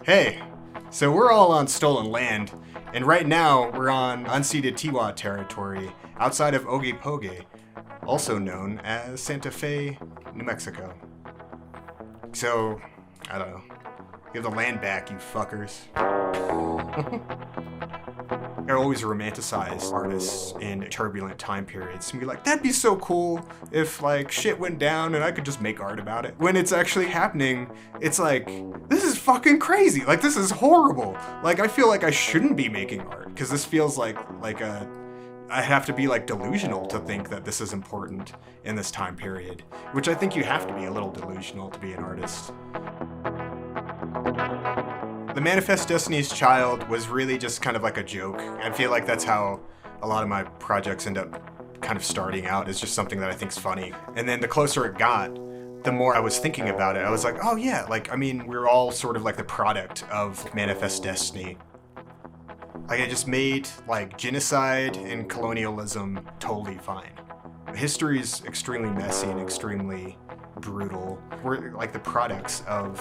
Hey, so we're all on stolen land, and right now we're on unceded Tiwa territory outside of Ogepoge, also known as Santa Fe, New Mexico. So, I don't know. Give the land back, you fuckers. I always romanticize artists in turbulent time periods and be like, that'd be so cool if like shit went down and I could just make art about it. When it's actually happening, it's like, this is fucking crazy. Like, this is horrible. Like, I feel like I shouldn't be making art because this feels like I have to be like delusional to think that this is important in this time period, which I think you have to be a little delusional to be an artist. The Manifest Destiny's Child was really just kind of like a joke. I feel like that's how a lot of my projects end up kind of starting out, is just something that I think's funny. And then the closer it got, the more I was thinking about it. I was like, oh yeah, like, I mean, we're all sort of like the product of Manifest Destiny. Like, I just made like genocide and colonialism totally fine. History's extremely messy and extremely brutal. We're like the products of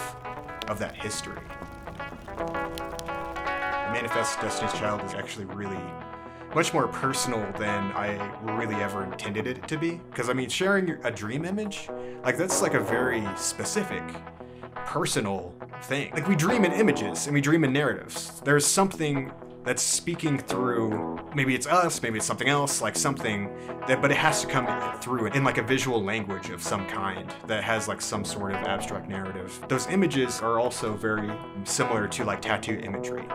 that history. Manifest Destiny's Child is actually really much more personal than I really ever intended it to be. Because, I mean, sharing a dream image, like, that's like a very specific, personal thing. Like, we dream in images and we dream in narratives. There's something that's speaking through, maybe it's us, maybe it's something else, like something that, but it has to come through in like a visual language of some kind that has like some sort of abstract narrative. Those images are also very similar to like tattoo imagery.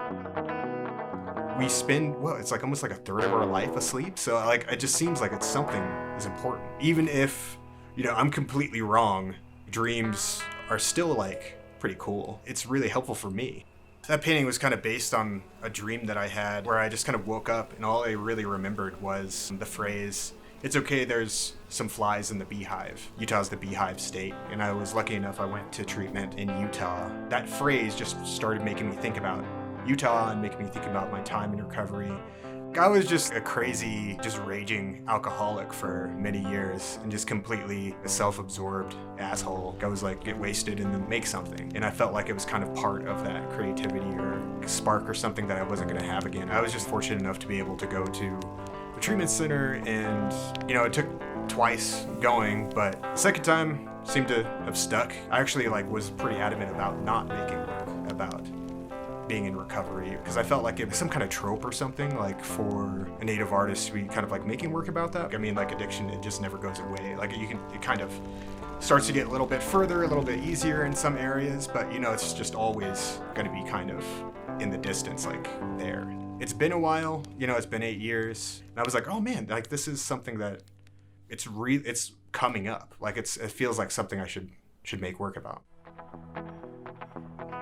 We spend, well, it's like almost like a third of our life asleep. So like, it just seems like it's something is important. Even if, you know, I'm completely wrong, dreams are still like pretty cool. It's really helpful for me. That painting was kind of based on a dream that I had where I just kind of woke up and all I really remembered was the phrase, "It's okay, there's some flies in the beehive." Utah's the beehive state, and I was lucky enough I went to treatment in Utah. That phrase just started making me think about Utah and making me think about my time in recovery. I was just a crazy, just raging alcoholic for many years and just completely a self-absorbed asshole. I was like, get wasted and then make something. And I felt like it was kind of part of that creativity or spark or something that I wasn't gonna have again. I was just fortunate enough to be able to go to a treatment center and, you know, it took twice going, but the second time seemed to have stuck. I actually like was pretty adamant about not making work about being in recovery because I felt like it was some kind of trope or something, like for a native artist to be kind of like making work about that. I mean, like addiction, it just never goes away. Like it kind of starts to get a little bit further, a little bit easier in some areas, but you know, it's just always going to be kind of in the distance, like there. It's been a while, you know, it's been 8 years. And I was like, oh man, like this is something that it's coming up. Like it feels like something I should make work about.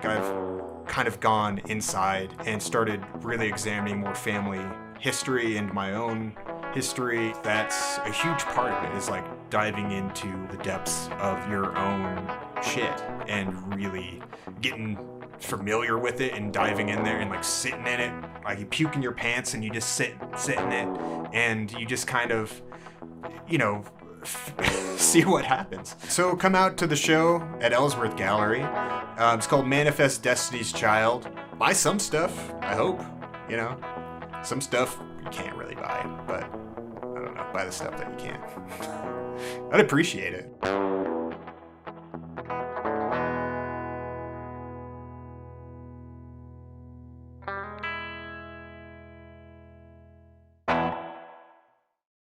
I've kind of gone inside and started really examining more family history and my own history. That's a huge part of it, is like diving into the depths of your own shit and really getting familiar with it and diving in there and like sitting in it. Like you puke in your pants and you just sit in it and you just kind of, you know, see what happens. So come out to the show at Ellsworth Gallery. It's called Manifest Destiny's Child. Buy some stuff, I hope. You know, some stuff you can't really buy, but I don't know, buy the stuff that you can. I'd appreciate it.